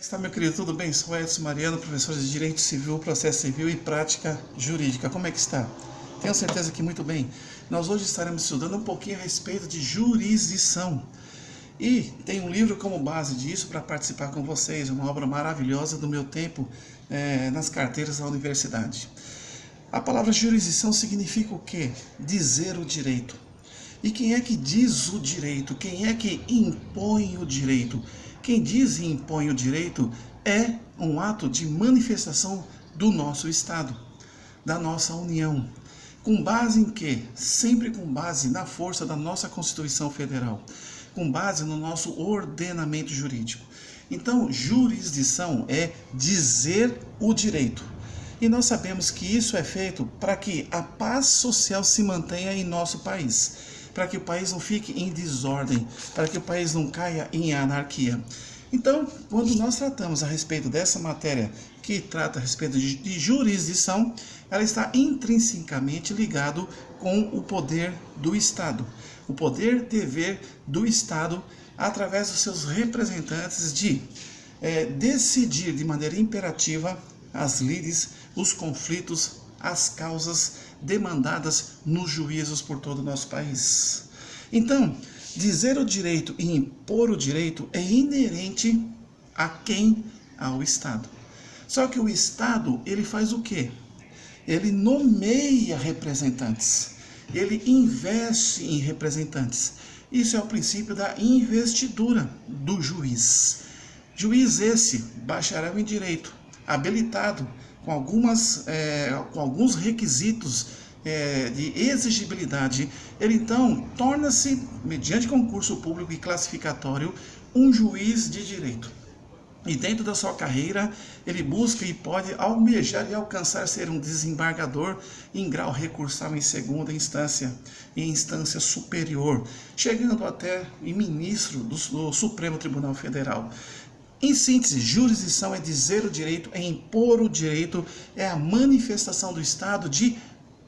Está, meu querido, tudo bem? Sou Edson Mariano, professor de Direito Civil, Processo Civil e Prática Jurídica. Como é que está? Tenho certeza que muito bem. Nós hoje estaremos estudando um pouquinho a respeito de jurisdição. E tem um livro como base disso para participar com vocês, uma obra maravilhosa do meu tempo nas carteiras da universidade. A palavra jurisdição significa o quê? Dizer o direito. E quem é que diz o direito? Quem é que impõe o direito? Quem diz e impõe o direito é um ato de manifestação do nosso Estado, da nossa União. Com base em quê? Sempre com base na força da nossa Constituição Federal, com base no nosso ordenamento jurídico. Então, jurisdição é dizer o direito. E nós sabemos que isso é feito para que a paz social se mantenha em nosso país, para que o país não fique em desordem, para que o país não caia em anarquia. Então, quando nós tratamos a respeito dessa matéria, que trata a respeito de jurisdição, ela está intrinsecamente ligado com o poder do Estado. O poder-dever do Estado, através dos seus representantes, de decidir de maneira imperativa as lides, os conflitos, as causas demandadas nos juízos por todo o nosso país. Então, dizer o direito e impor o direito é inerente a quem? Ao Estado. Só que o Estado, ele faz o quê? Ele nomeia representantes. Ele investe em representantes. Isso é o princípio da investidura do juiz. Juiz esse, bacharel em direito, habilitado, com alguns requisitos de exigibilidade, ele então torna-se, mediante concurso público e classificatório, um juiz de direito. E dentro da sua carreira, ele busca e pode almejar e alcançar ser um desembargador em grau recursal em segunda instância, em instância superior, chegando até em ministro do Supremo Tribunal Federal. Em síntese, jurisdição é dizer o direito, é impor o direito, é a manifestação do Estado de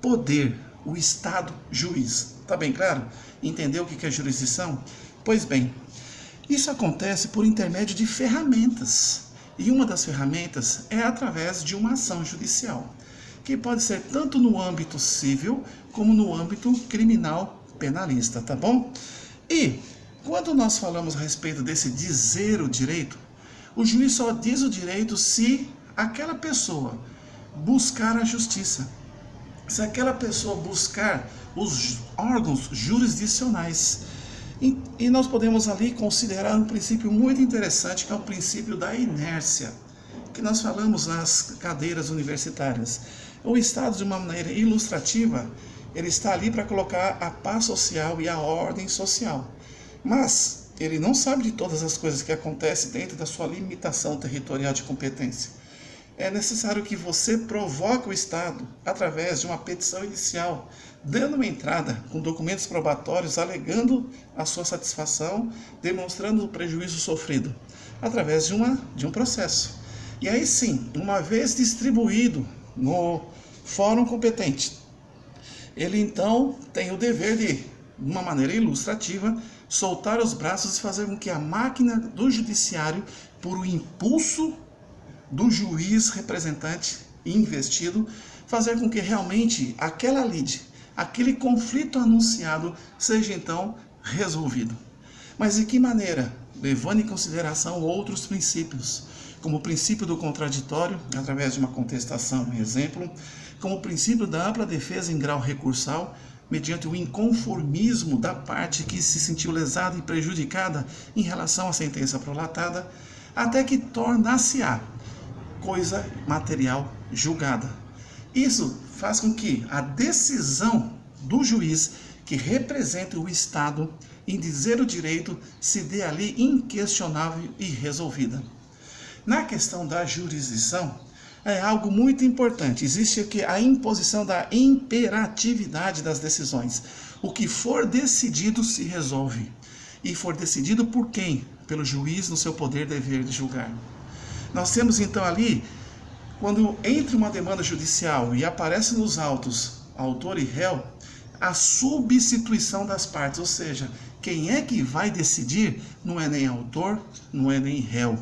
poder, o Estado juiz. Tá bem claro? Entendeu o que é jurisdição? Pois bem, isso acontece por intermédio de ferramentas. E uma das ferramentas é através de uma ação judicial, que pode ser tanto no âmbito civil como no âmbito criminal penalista, tá bom? E quando nós falamos a respeito desse dizer o direito, o juiz só diz o direito se aquela pessoa buscar a justiça, se aquela pessoa buscar os órgãos jurisdicionais. E nós podemos ali considerar um princípio muito interessante, que é o princípio da inércia, que nós falamos nas cadeiras universitárias. O Estado, de uma maneira ilustrativa, ele está ali para colocar a paz social e a ordem social. Mas ele não sabe de todas as coisas que acontecem dentro da sua limitação territorial de competência. É necessário que você provoque o Estado através de uma petição inicial, dando uma entrada com documentos probatórios, alegando a sua satisfação, demonstrando o prejuízo sofrido, através de um processo. E aí sim, uma vez distribuído no fórum competente, ele então tem o dever de uma maneira ilustrativa, soltar os braços e fazer com que a máquina do judiciário, por o impulso do juiz representante investido, fazer com que realmente aquela lide, aquele conflito anunciado, seja então resolvido. Mas de que maneira? Levando em consideração outros princípios, como o princípio do contraditório, através de uma contestação, exemplo, como o princípio da ampla defesa em grau recursal, mediante o inconformismo da parte que se sentiu lesada e prejudicada em relação à sentença prolatada, até que tornar-se-á coisa material julgada. Isso faz com que a decisão do juiz, que representa o Estado em dizer o direito, se dê ali inquestionável e resolvida. Na questão da jurisdição, é algo muito importante. Existe aqui a imposição da imperatividade das decisões. O que for decidido se resolve. E for decidido por quem? Pelo juiz no seu poder dever de julgar. Nós temos então ali, quando entra uma demanda judicial e aparece nos autos autor e réu, a substituição das partes, ou seja, quem é que vai decidir não é nem autor, não é nem réu,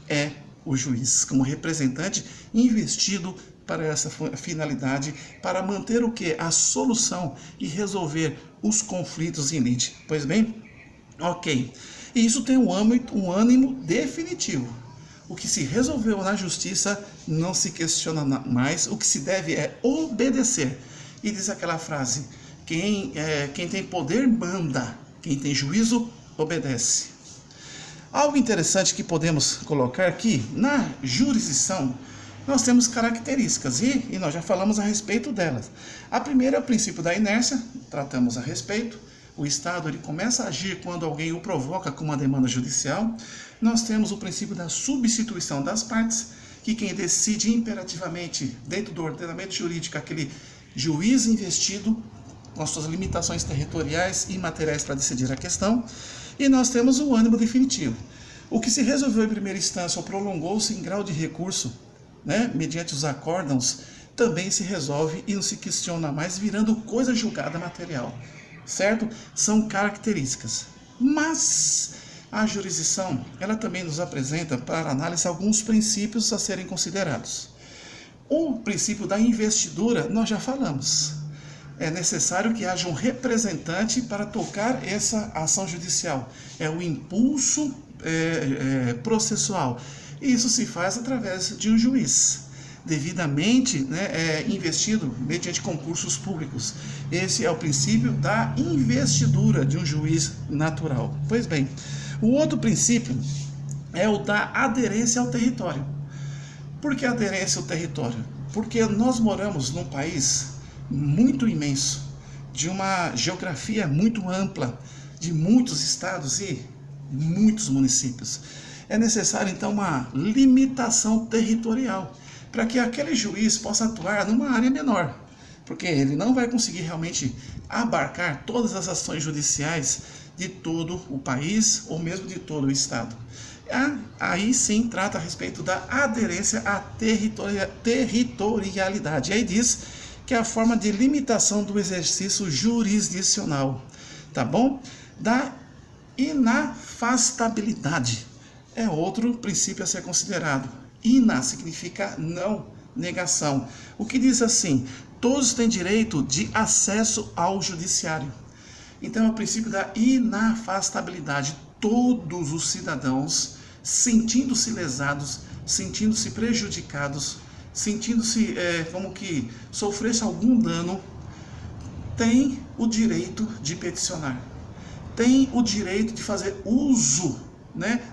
é o juiz, como representante investido para essa finalidade, para manter o que? A solução e resolver os conflitos em lite. Pois bem, ok. E isso tem um ânimo definitivo. O que se resolveu na justiça não se questiona mais, o que se deve é obedecer. E diz aquela frase, quem tem poder manda, quem tem juízo obedece. Algo interessante que podemos colocar aqui, na jurisdição, nós temos características e nós já falamos a respeito delas. A primeira é o princípio da inércia, tratamos a respeito. O Estado ele começa a agir quando alguém o provoca com uma demanda judicial. Nós temos o princípio da substituição das partes, que quem decide imperativamente, dentro do ordenamento jurídico, aquele juiz investido com as suas limitações territoriais e materiais para decidir a questão. E nós temos o ânimo definitivo. O que se resolveu em primeira instância ou prolongou-se em grau de recurso, mediante os acórdãos, também se resolve e não se questiona mais, virando coisa julgada material. Certo? São características. Mas a jurisdição, ela também nos apresenta para análise alguns princípios a serem considerados. O princípio da investidura, nós já falamos. É necessário que haja um representante para tocar essa ação judicial. É o impulso processual. E isso se faz através de um juiz, devidamente investido mediante concursos públicos. Esse é o princípio da investidura de um juiz natural. Pois bem, o outro princípio é o da aderência ao território. Por que aderência ao território? Porque nós moramos num país muito imenso, de uma geografia muito ampla, de muitos estados e muitos municípios. É necessário, então, uma limitação territorial, para que aquele juiz possa atuar numa área menor, porque ele não vai conseguir realmente abarcar todas as ações judiciais de todo o país ou mesmo de todo o estado. Aí sim trata a respeito da aderência à territorialidade. Aí diz que é a forma de limitação do exercício jurisdicional, tá bom? Da inafastabilidade é outro princípio a ser considerado. Ina significa não, negação. O que diz assim, todos têm direito de acesso ao judiciário. Então é o princípio da inafastabilidade. Todos os cidadãos, sentindo-se lesados, sentindo-se prejudicados, sentindo-se como que sofresse algum dano, têm o direito de peticionar. Têm o direito de fazer uso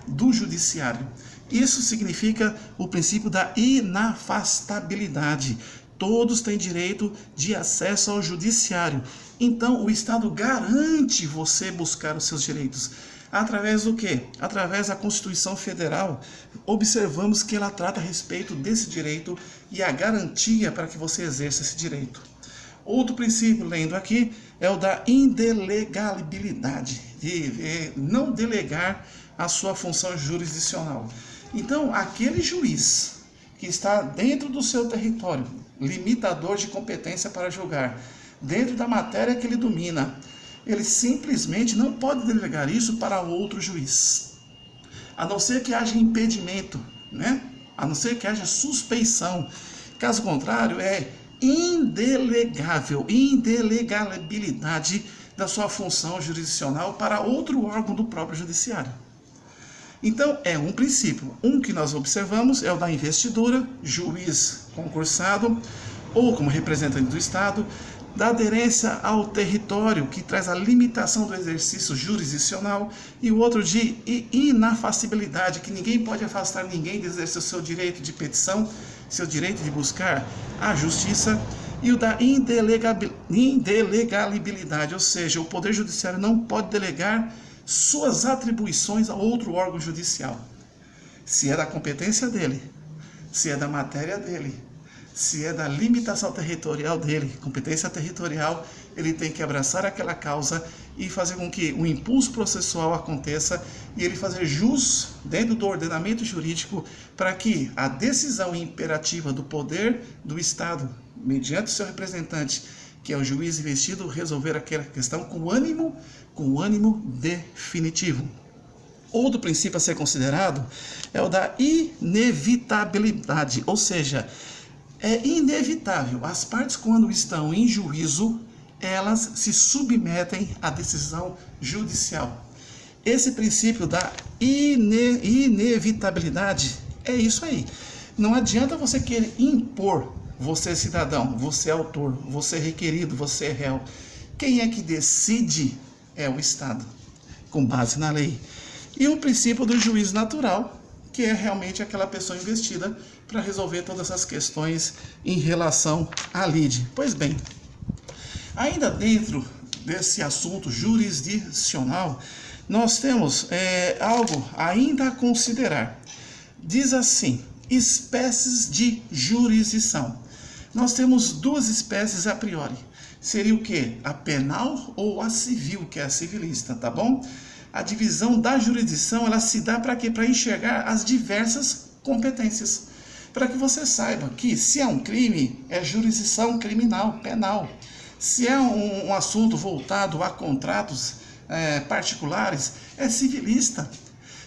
do judiciário. Isso significa o princípio da inafastabilidade. Todos têm direito de acesso ao judiciário. Então, o Estado garante você buscar os seus direitos. Através do quê? Através da Constituição Federal. Observamos que ela trata a respeito desse direito e a garantia para que você exerça esse direito. Outro princípio, lendo aqui, é o da indelegabilidade, de não delegar a sua função jurisdicional. Então, aquele juiz que está dentro do seu território, limitador de competência para julgar, dentro da matéria que ele domina, ele simplesmente não pode delegar isso para outro juiz. A não ser que haja impedimento, a não ser que haja suspeição. Caso contrário, é indelegabilidade da sua função jurisdicional para outro órgão do próprio judiciário. Então, é um princípio. Um que nós observamos é o da investidura, juiz concursado, ou como representante do Estado, da aderência ao território, que traz a limitação do exercício jurisdicional, e o outro de inafastabilidade, que ninguém pode afastar ninguém de exercer o seu direito de petição, seu direito de buscar a justiça, e o da indelegabilidade, ou seja, o Poder Judiciário não pode delegar suas atribuições a outro órgão judicial. Se é da competência dele, se é da matéria dele, se é da limitação territorial dele, competência territorial, ele tem que abraçar aquela causa e fazer com que o impulso processual aconteça e ele fazer jus dentro do ordenamento jurídico para que a decisão imperativa do poder do Estado, mediante o seu representante, que é o juiz investido, resolver aquela questão com ânimo definitivo. Outro princípio a ser considerado é o da inevitabilidade, ou seja, é inevitável. As partes, quando estão em juízo, elas se submetem à decisão judicial. Esse princípio da inevitabilidade é isso aí. Não adianta você querer impor, você é cidadão, você é autor, você é requerido, você é réu. Quem é que decide é o Estado, com base na lei. E o princípio do juízo natural, que é realmente aquela pessoa investida para resolver todas as questões em relação à lide. Pois bem, ainda dentro desse assunto jurisdicional, nós temos algo ainda a considerar. Diz assim, espécies de jurisdição. Nós temos duas espécies a priori. Seria o quê? A penal ou a civil, que é a civilista, tá bom? A divisão da jurisdição, ela se dá para quê? Para enxergar as diversas competências. Para que você saiba que se é um crime, é jurisdição criminal, penal. Se é um assunto voltado a contratos particulares, é civilista.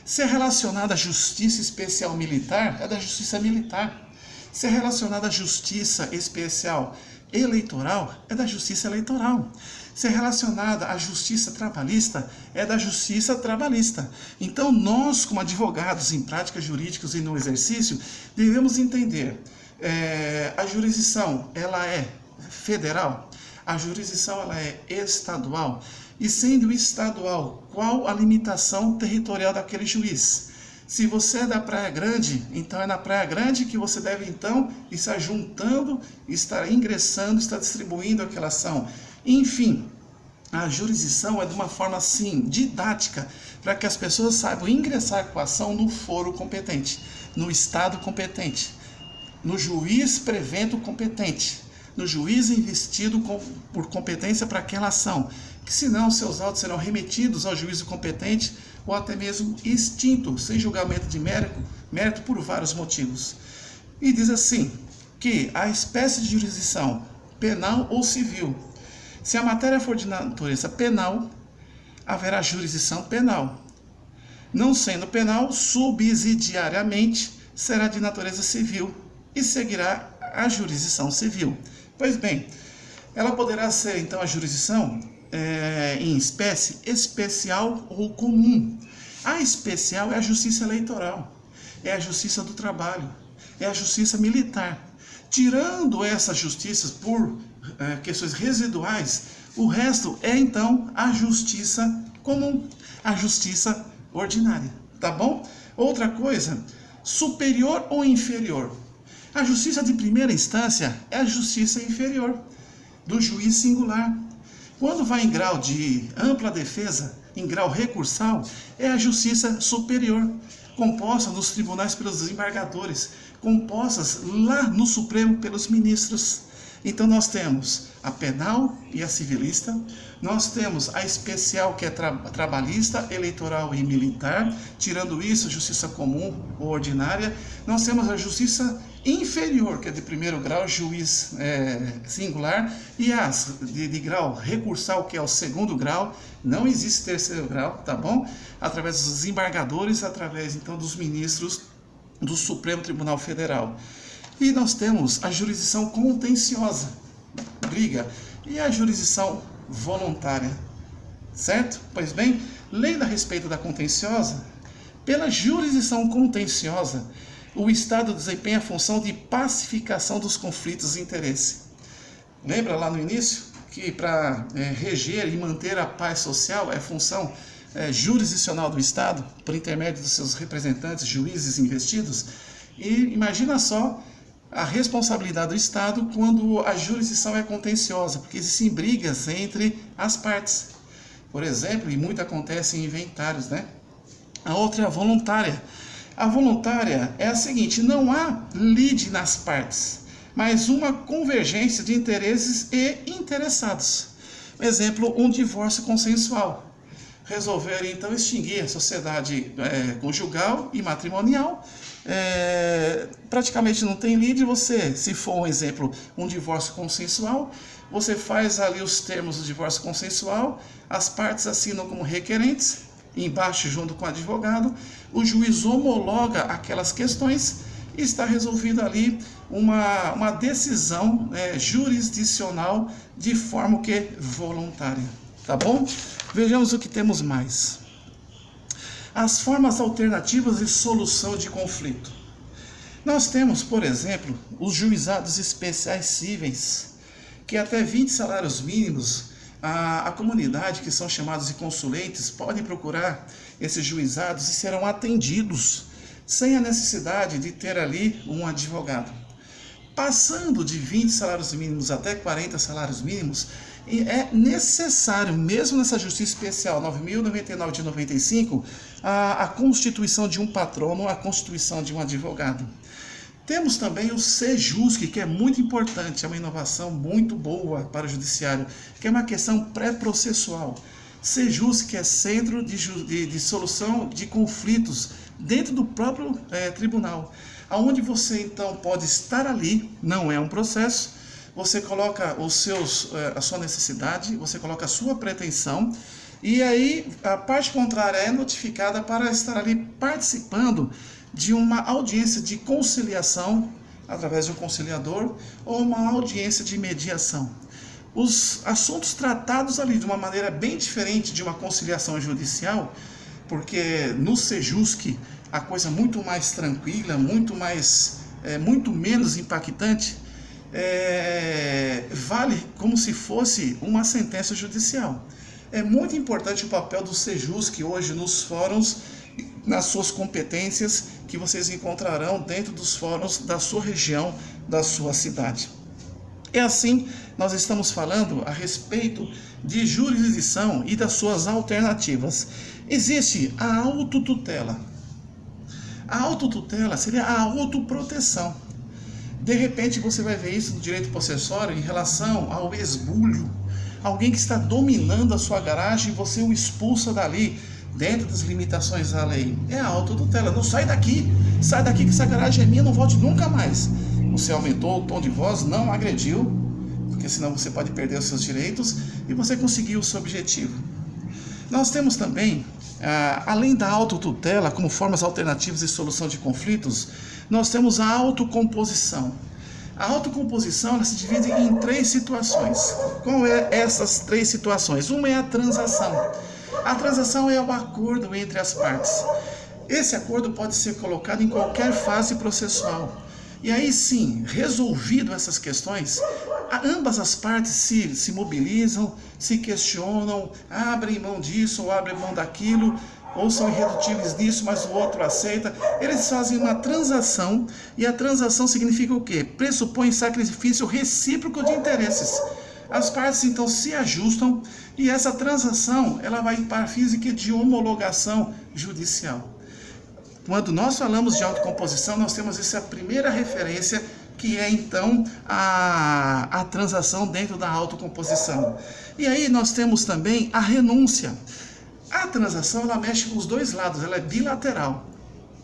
Se é relacionado à justiça especial militar, é da justiça militar. Se é relacionado à justiça especial eleitoral, é da justiça eleitoral. Se é relacionada à justiça trabalhista, é da justiça trabalhista. Então, nós, como advogados em práticas jurídicas e no exercício, devemos entender, a jurisdição, ela é federal, a jurisdição, ela é estadual, e sendo estadual, qual a limitação territorial daquele juiz? Se você é da Praia Grande, então é na Praia Grande que você deve, então, estar juntando, estar ingressando, estar distribuindo aquela ação. Enfim, a jurisdição é de uma forma, assim, didática, para que as pessoas saibam ingressar com a ação no foro competente, no estado competente, no juiz prevento competente, no juiz investido por competência para aquela ação, que senão seus autos serão remetidos ao juízo competente ou até mesmo extinto, sem julgamento de mérito por vários motivos. E diz assim, que a espécie de jurisdição penal ou civil, se a matéria for de natureza penal, haverá jurisdição penal. Não sendo penal, subsidiariamente será de natureza civil e seguirá a jurisdição civil. Pois bem, ela poderá ser então a jurisdição em espécie especial ou comum. A especial é a justiça eleitoral, é a justiça do trabalho, é a justiça militar. Tirando essas justiças por questões residuais, o resto é então a justiça comum, a justiça ordinária, tá bom? Outra coisa, superior ou inferior? A justiça de primeira instância é a justiça inferior, do juiz singular. Quando vai em grau de ampla defesa, em grau recursal, é a justiça superior, composta nos tribunais pelos desembargadores, compostas lá no Supremo pelos ministros. Então nós temos a penal e a civilista, nós temos a especial, que é trabalhista, eleitoral e militar, tirando isso, a justiça comum ou ordinária. Nós temos a justiça inferior, que é de primeiro grau, juiz singular, e as de grau recursal, que é o segundo grau. Não existe terceiro grau, tá bom? Através dos desembargadores, através então dos ministros do Supremo Tribunal Federal. E nós temos a jurisdição contenciosa, briga, e a jurisdição voluntária, certo? Pois bem, lendo a respeito da contenciosa, pela jurisdição contenciosa, o Estado desempenha a função de pacificação dos conflitos de interesse. Lembra lá no início que para reger e manter a paz social é função jurisdicional do Estado, por intermédio dos seus representantes, juízes investidos? E imagina só a responsabilidade do Estado quando a jurisdição é contenciosa, porque existem brigas entre as partes. Por exemplo, e muito acontece em inventários, né? A outra é a voluntária. A voluntária é a seguinte, não há lide nas partes, mas uma convergência de interesses e interessados. Exemplo, um divórcio consensual. Resolver então extinguir a sociedade conjugal e matrimonial, praticamente não tem lide. Você, se for um exemplo, um divórcio consensual, você faz ali os termos do divórcio consensual, as partes assinam como requerentes, embaixo junto com o advogado, o juiz homologa aquelas questões e está resolvida ali uma decisão jurisdicional de forma que voluntária, tá bom? Vejamos o que temos mais. As formas alternativas de solução de conflito. Nós temos, por exemplo, os juizados especiais cíveis, que até 20 salários mínimos, a comunidade, que são chamados de consulentes, podem procurar esses juizados e serão atendidos sem a necessidade de ter ali um advogado. Passando de 20 salários mínimos até 40 salários mínimos, é necessário, mesmo nessa Justiça Especial 9.099 de 95, a constituição de um patrono, a constituição de um advogado. Temos também o Sejusc, que é muito importante, é uma inovação muito boa para o judiciário, que é uma questão pré-processual. Sejusc é Centro de Solução de Conflitos dentro do próprio tribunal, onde você então pode estar ali, não é um processo, você coloca a sua necessidade, você coloca a sua pretensão, e aí a parte contrária é notificada para estar ali participando de uma audiência de conciliação, através de um conciliador, ou uma audiência de mediação. Os assuntos tratados ali de uma maneira bem diferente de uma conciliação judicial, porque no Sejusc a coisa é muito mais tranquila, muito menos impactante, vale como se fosse uma sentença judicial. É muito importante o papel do Sejusc hoje nos fóruns, nas suas competências que vocês encontrarão dentro dos fóruns da sua região, da sua cidade. E assim, nós estamos falando a respeito de jurisdição e das suas alternativas. Existe a autotutela. A autotutela seria a autoproteção. De repente você vai ver isso no direito possessório em relação ao esbulho. Alguém que está dominando a sua garagem e você o expulsa dali, dentro das limitações da lei. É a autotutela. Não sai daqui que essa garagem é minha, não volte nunca mais. Você aumentou o tom de voz, não agrediu, porque senão você pode perder os seus direitos, e você conseguiu o seu objetivo. Nós temos também, além da autotutela, como formas alternativas de solução de conflitos, nós temos a autocomposição. A autocomposição ela se divide em 3 situações. Qual é essas 3 situações? Uma é a transação. A transação é o acordo entre as partes. Esse acordo pode ser colocado em qualquer fase processual. E aí sim, resolvido essas questões, ambas as partes se mobilizam, se questionam, abrem mão disso ou abrem mão daquilo, ou são irredutíveis nisso, mas o outro aceita. Eles fazem uma transação, e a transação significa o quê? Pressupõe sacrifício recíproco de interesses. As partes então se ajustam e essa transação ela vai para a física de homologação judicial. Quando nós falamos de autocomposição, nós temos essa primeira referência, que é então a transação dentro da autocomposição. E aí nós temos também a renúncia. A transação ela mexe com os dois lados, ela é bilateral.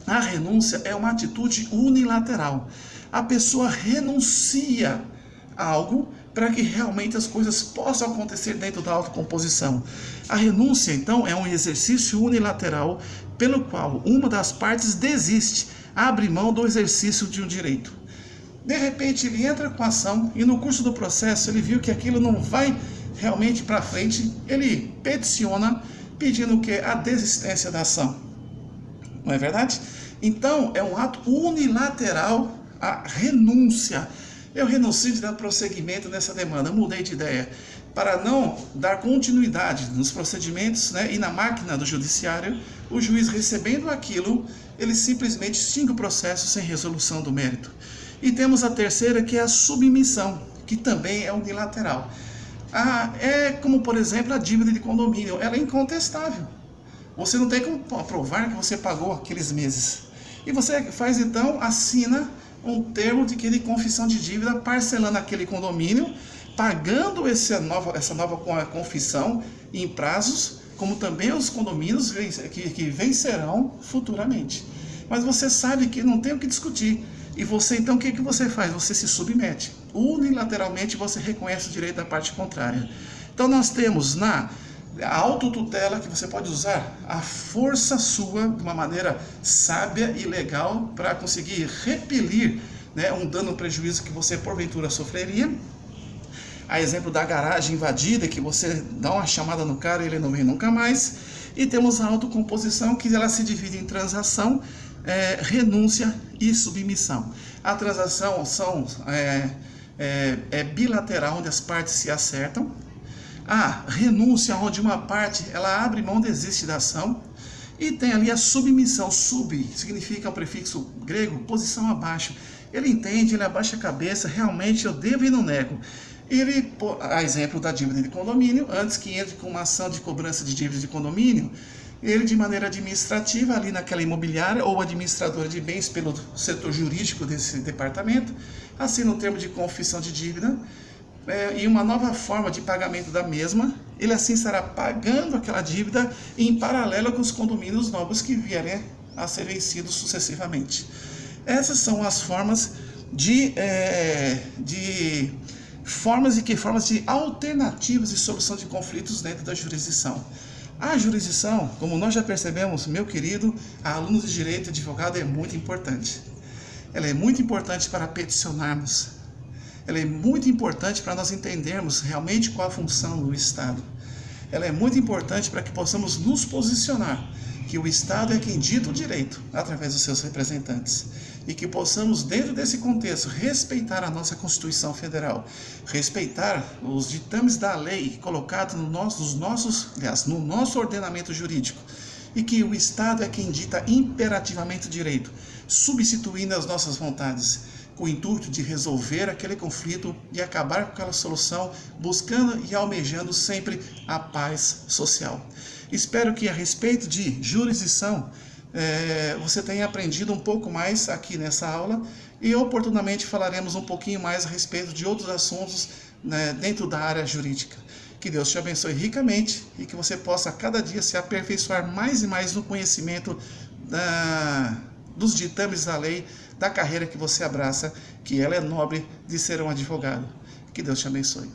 A renúncia é uma atitude unilateral. A pessoa renuncia a algo para que realmente as coisas possam acontecer dentro da autocomposição. A renúncia, então, é um exercício unilateral pelo qual uma das partes desiste, abre mão do exercício de um direito. De repente, ele entra com a ação e no curso do processo ele viu que aquilo não vai realmente para frente, ele peticiona pedindo o quê? A desistência da ação. Não é verdade? Então, é um ato unilateral a renúncia. Eu renuncio de dar prosseguimento nessa demanda, eu mudei de ideia. Para não dar continuidade nos procedimentos, e na máquina do judiciário, o juiz recebendo aquilo, ele simplesmente extingue o processo sem resolução do mérito. E temos a terceira, que é a submissão, que também é unilateral. É como, por exemplo, a dívida de condomínio, ela é incontestável. Você não tem como provar que você pagou aqueles meses. E você faz então, assina um termo de confissão de dívida, parcelando aquele condomínio, pagando essa nova confissão em prazos, como também os condomínios que vencerão futuramente. Mas você sabe que não tem o que discutir. E você, então, o que você faz? Você se submete. Unilateralmente, você reconhece o direito da parte contrária. Então, nós temos A autotutela que você pode usar a força sua de uma maneira sábia e legal para conseguir repelir, né, um dano ou prejuízo que você porventura sofreria. A exemplo da garagem invadida, que você dá uma chamada no cara e ele não vem nunca mais. E temos a autocomposição, que ela se divide em transação, renúncia e submissão. A transação é bilateral, onde as partes se acertam. A renúncia, onde uma parte ela abre mão, desiste da ação. E tem ali a submissão. Sub significa o prefixo grego, posição abaixo. Ele entende, ele abaixa a cabeça, realmente eu devo e não nego. Ele, a exemplo da dívida de condomínio, antes que entre com uma ação de cobrança de dívida de condomínio, ele de maneira administrativa, ali naquela imobiliária ou administradora de bens pelo setor jurídico desse departamento, assina um termo de confissão de dívida, e uma nova forma de pagamento da mesma. Ele assim estará pagando aquela dívida em paralelo com os condomínios novos que vierem a ser vencidos sucessivamente. Essas são as formas formas de alternativas de solução de conflitos dentro da jurisdição. A jurisdição, como nós já percebemos, meu querido aluno de direito e advogado, é muito importante. Ela é muito importante para peticionarmos. Ela é muito importante para nós entendermos realmente qual a função do Estado. Ela é muito importante para que possamos nos posicionar, que o Estado é quem dita o direito através dos seus representantes. E que possamos, dentro desse contexto, respeitar a nossa Constituição Federal, respeitar os ditames da lei colocados no nosso ordenamento jurídico, e que o Estado é quem dita imperativamente o direito, substituindo as nossas vontades, com o intuito de resolver aquele conflito e acabar com aquela solução, buscando e almejando sempre a paz social. Espero que a respeito de jurisdição, você tenha aprendido um pouco mais aqui nessa aula, e oportunamente falaremos um pouquinho mais a respeito de outros assuntos, né, dentro da área jurídica. Que Deus te abençoe ricamente e que você possa cada dia se aperfeiçoar mais e mais no conhecimento dos ditames da lei, da carreira que você abraça, que ela é nobre de ser um advogado. Que Deus te abençoe.